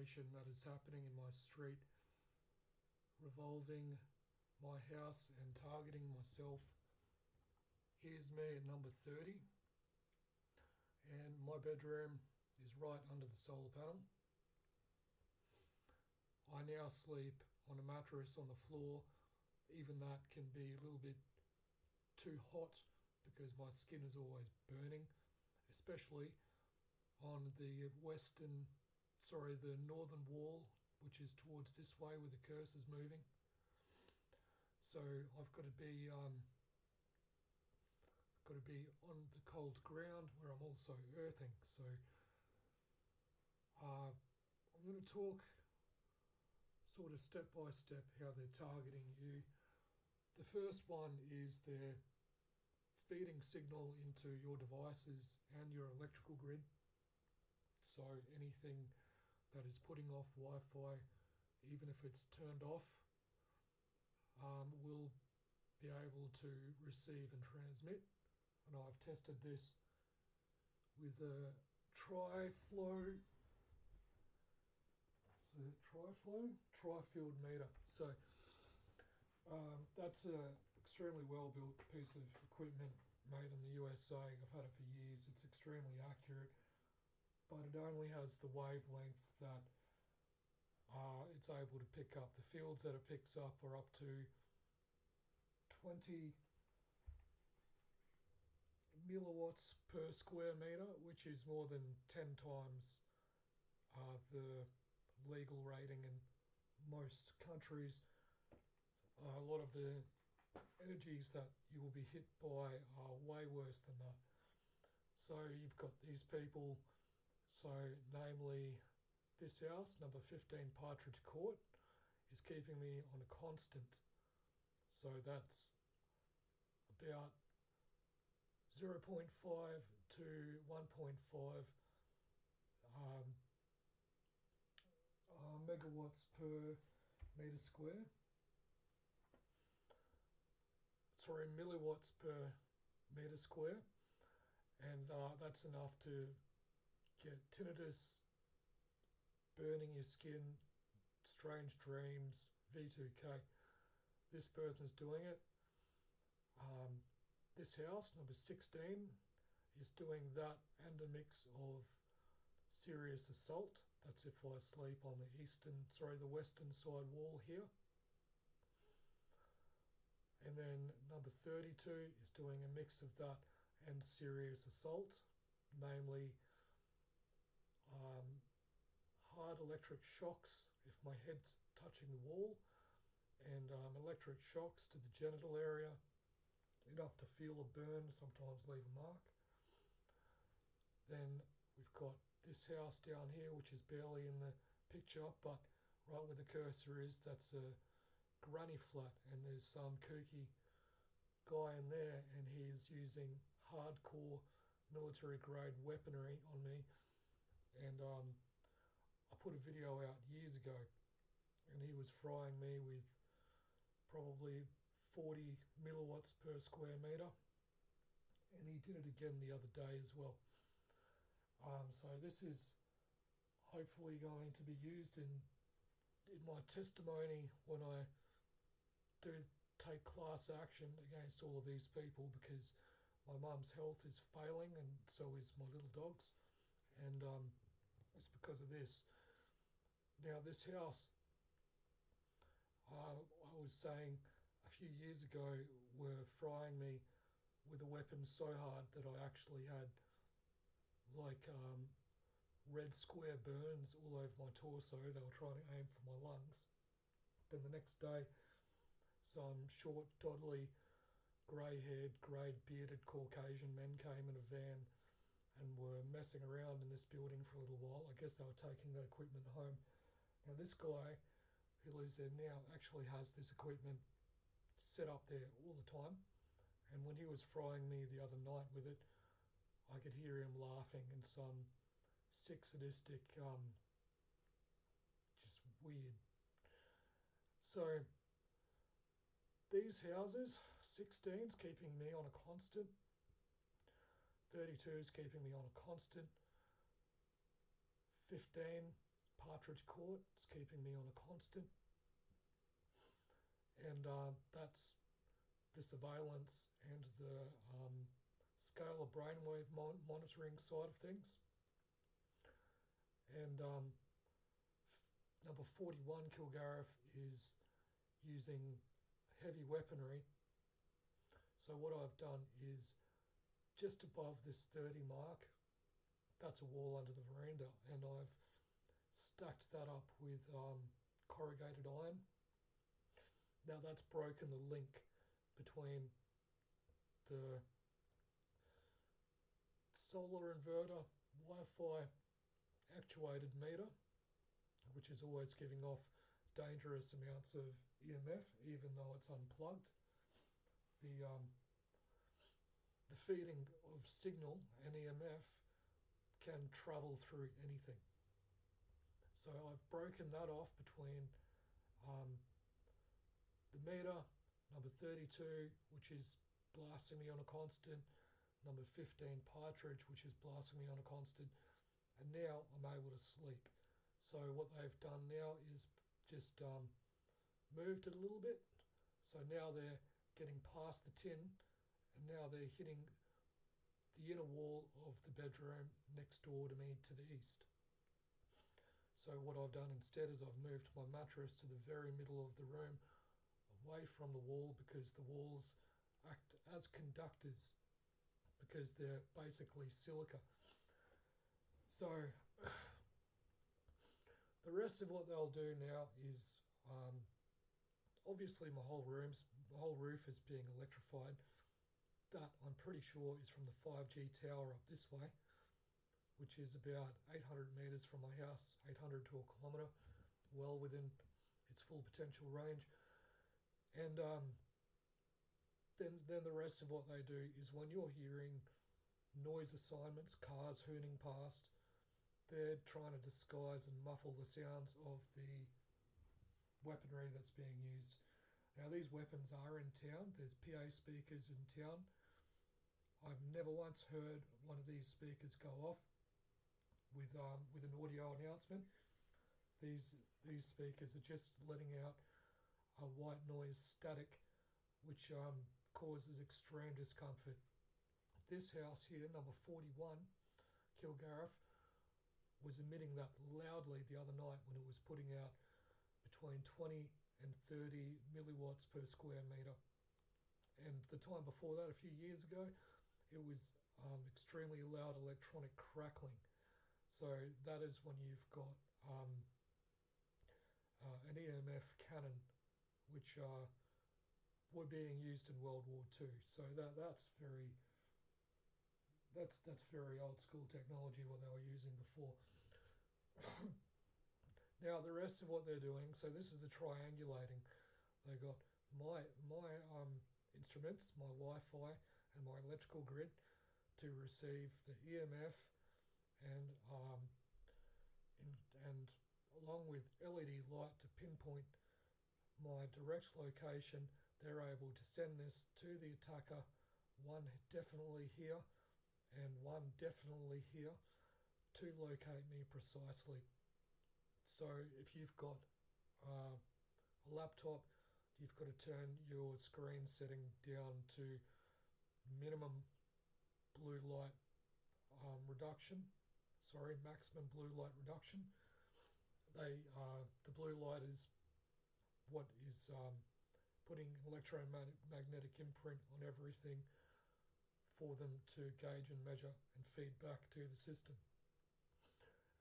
situation that is happening in my street, revolving my house and targeting myself. Here's me at number 30, and my bedroom is right under the solar panel. I now sleep on a mattress on the floor. Even that can be a little bit too hot because my skin is always burning, especially on the northern wall, which is towards this way where the cursor's moving. So I've got to be on the cold ground where I'm also earthing. So I'm going to talk sort of step by step how they're targeting you. The first one is they're feeding signal into your devices and your electrical grid. So anything that is putting off Wi-Fi, even if it's turned off, will be able to receive and transmit. And I've tested this with a tri-field meter. So that's an extremely well built piece of equipment made in the USA. I've had it for years. It's extremely accurate, but it only has the wavelengths that it's able to pick up. The fields that it picks up are up to 20 milliwatts per square meter, which is more than 10 times the legal rating in most countries. A lot of the energies that you will be hit by are way worse than that. So you've got these people, so namely this house, number 15 Partridge Court, is keeping me on a constant. So that's about 0.5 to 1.5 megawatts per meter square. Milliwatts per meter square. And that's enough to get tinnitus, burning your skin, strange dreams, V2K. This person's doing it. This house, number 16, is doing that and a mix of serious assault. That's if I sleep on the western side wall here. And then number 32 is doing a mix of that and serious assault, namely hard electric shocks if my head's touching the wall, and electric shocks to the genital area, enough to feel a burn, sometimes leave a mark. Then we've got this house down here, which is barely in the picture, but right where the cursor is, that's a granny flat, and there's some kooky guy in there, and he's using hardcore military grade weaponry on me. And I put a video out years ago, and he was frying me with probably 40 milliwatts per square meter, and he did it again the other day as well. So this is hopefully going to be used in my testimony when I do take class action against all of these people, because my mum's health is failing and so is my little dog's, and it's because of this. Now this house, I was saying a few years ago, were frying me with a weapon so hard that I actually had red square burns all over my torso. They were trying to aim for my lungs. Then the next day, some short, doddly, grey-haired, grey-bearded Caucasian men came in a van and were messing around in this building for a little while. I guess they were taking that equipment home. Now this guy who lives there now actually has this equipment set up there all the time, and when he was frying me the other night with it, I could hear him laughing and some sick, sadistic, just weird. So these houses, 16's keeping me on a constant, 32's keeping me on a constant, 15 partridge court. It's keeping me on a constant. And that's the surveillance and the scale of brainwave monitoring side of things. And number 41, Kilgariff, is using heavy weaponry. So what I've done is just above this 30 mark, that's a wall under the veranda, and I've stacked that up with corrugated iron. Now that's broken the link between the solar inverter Wi-Fi actuated meter, which is always giving off dangerous amounts of EMF even though it's unplugged. The feeding of signal and EMF can travel through anything. So I've broken that off between the meter, number 32, which is blasting me on a constant, number 15, Partridge, which is blasting me on a constant, and now I'm able to sleep. So what they've done now is just moved it a little bit. So now they're getting past the tin, and now they're hitting the inner wall of the bedroom next door to me to the east. So what I've done instead is I've moved my mattress to the very middle of the room, away from the wall, because the walls act as conductors because they're basically silica. So the rest of what they'll do now is obviously my whole roof is being electrified. That I'm pretty sure is from the 5G tower up this way, which is about 800 metres from my house, 800 to a kilometre, well within its full potential range. And then the rest of what they do is when you're hearing noise assignments, cars hooning past, they're trying to disguise and muffle the sounds of the weaponry that's being used. Now these weapons are in town. There's PA speakers in town. I've never once heard one of these speakers go off with an audio announcement. These speakers are just letting out a white noise static, which causes extreme discomfort. This house here, number 41, Kilgariff, was emitting that loudly the other night when it was putting out between 20 and 30 milliwatts per square metre. And the time before that, a few years ago, it was extremely loud electronic crackling. So that is when you've got an EMF cannon, which were being used in World War II. So that's very old school technology, what they were using before. Now the rest of what they're doing, so this is the triangulating. They got my instruments, my Wi-Fi and my electrical grid to receive the EMF, and along with LED light to pinpoint my direct location. They're able to send this to the attacker, one definitely here and one definitely here, to locate me precisely. So if you've got a laptop, you've got to turn your screen setting down to minimum blue light maximum blue light reduction. The blue light is what is putting electromagnetic imprint on everything for them to gauge and measure and feed back to the system.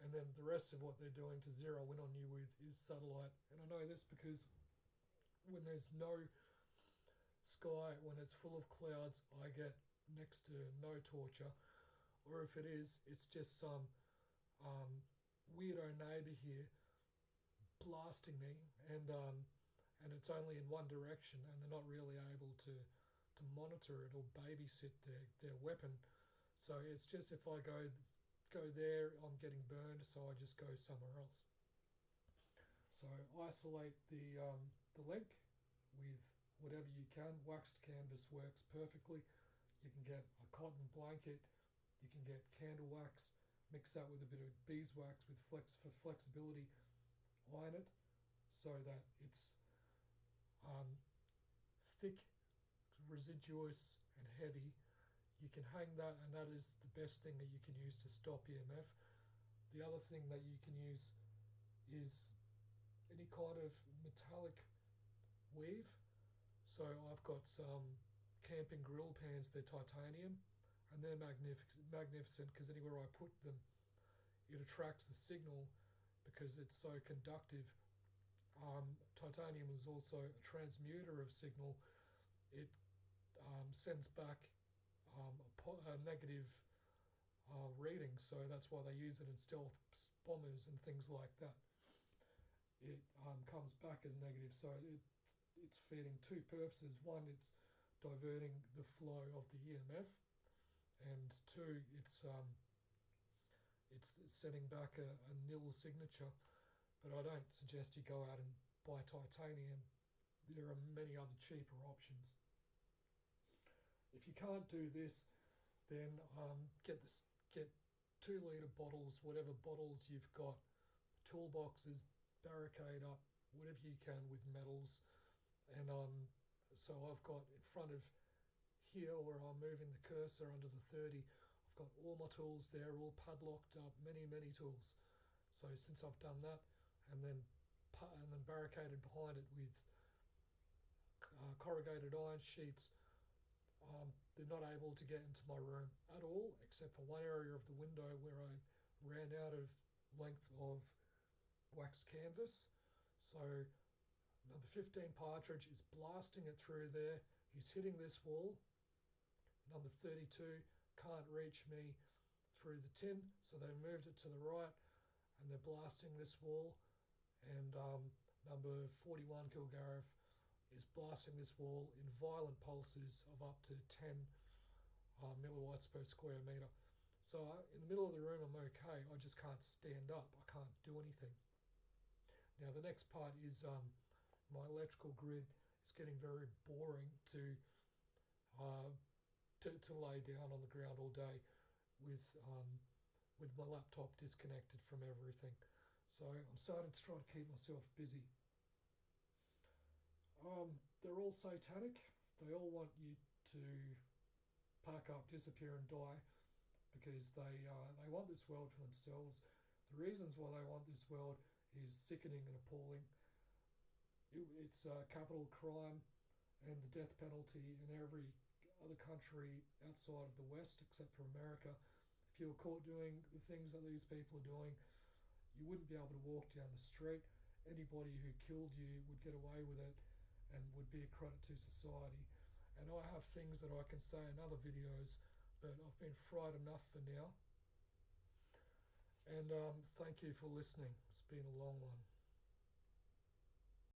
And then the rest of what they're doing to zero in on you with is satellite. And I know this because when there's no sky, when it's full of clouds, I get next to no torture. Or if it is, it's just some weirdo neighbour here blasting me, and it's only in one direction, and they're not really able to monitor it or babysit their weapon. So it's just if I go there, I'm getting burned, so I just go somewhere else. So isolate the link with whatever you can. Waxed canvas works perfectly. You can get a cotton blanket, you can get candle wax, mix that with a bit of beeswax with for flexibility, iron it so that it's thick, residuous and heavy. You can hang that, and that is the best thing that you can use to stop EMF. The other thing that you can use is any kind of metallic weave. So I've got some camping grill pans, they're titanium, and they're magnificent because anywhere I put them, it attracts the signal because it's so conductive. Titanium is also a transmuter of signal. It sends back a negative reading, so that's why they use it in stealth bombers and things like that. It comes back as negative, so it's feeding two purposes. One, it's diverting the flow of the EMF, and two, it's sending back a nil signature. But I don't suggest you go out and buy titanium. There are many other cheaper options. If you can't do this, then get 2 litre bottles, whatever bottles you've got, toolboxes, barricade up whatever you can with metals. And so I've got in front of here where I'm moving the cursor under the 30, I've got all my tools there, all padlocked up, many tools. So since I've done that, and then barricaded behind it with corrugated iron sheets, they're not able to get into my room at all, except for one area of the window where I ran out of length of waxed canvas. So number 15 Partridge is blasting it through there. He's hitting this wall. Number 32 can't reach me through the tin, so they moved it to the right, and they're blasting this wall. And number 41 Kilgariff is blasting this wall in violent pulses of up to 10 milliwatts per square meter. So in the middle of the room I'm okay, I just can't stand up, I can't do anything. Now the next part is my electrical grid is getting very boring to lay down on the ground all day with my laptop disconnected from everything. So I'm starting to try to keep myself busy. They're all satanic. They all want you to pack up, disappear and die because they want this world for themselves. The reasons why they want this world is sickening and appalling. It's capital crime and the death penalty in every other country outside of the West except for America. If you were caught doing the things that these people are doing, you wouldn't be able to walk down the street. Anybody who killed you would get away with it and would be a credit to society. And I have things that I can say in other videos, but I've been fried enough for now. And thank you for listening. It's been a long one.